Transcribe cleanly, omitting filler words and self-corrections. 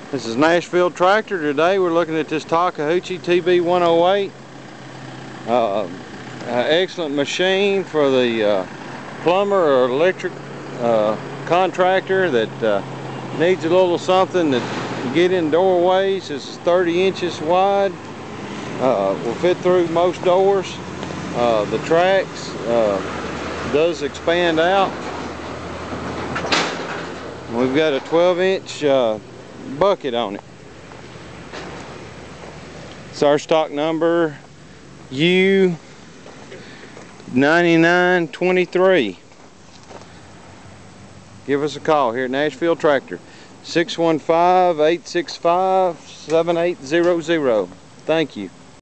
This is Nashville Tractor. Today we're looking at this Takeuchi TB108. Excellent machine for the plumber or electric contractor that needs a little something that can get in doorways. This is 30 inches wide. Will fit through most doors. The tracks does expand out. We've got a 12-inch bucket on it. It's our stock number U9923. Give us a call here at Nashville Tractor, 615-865-7800. Thank you.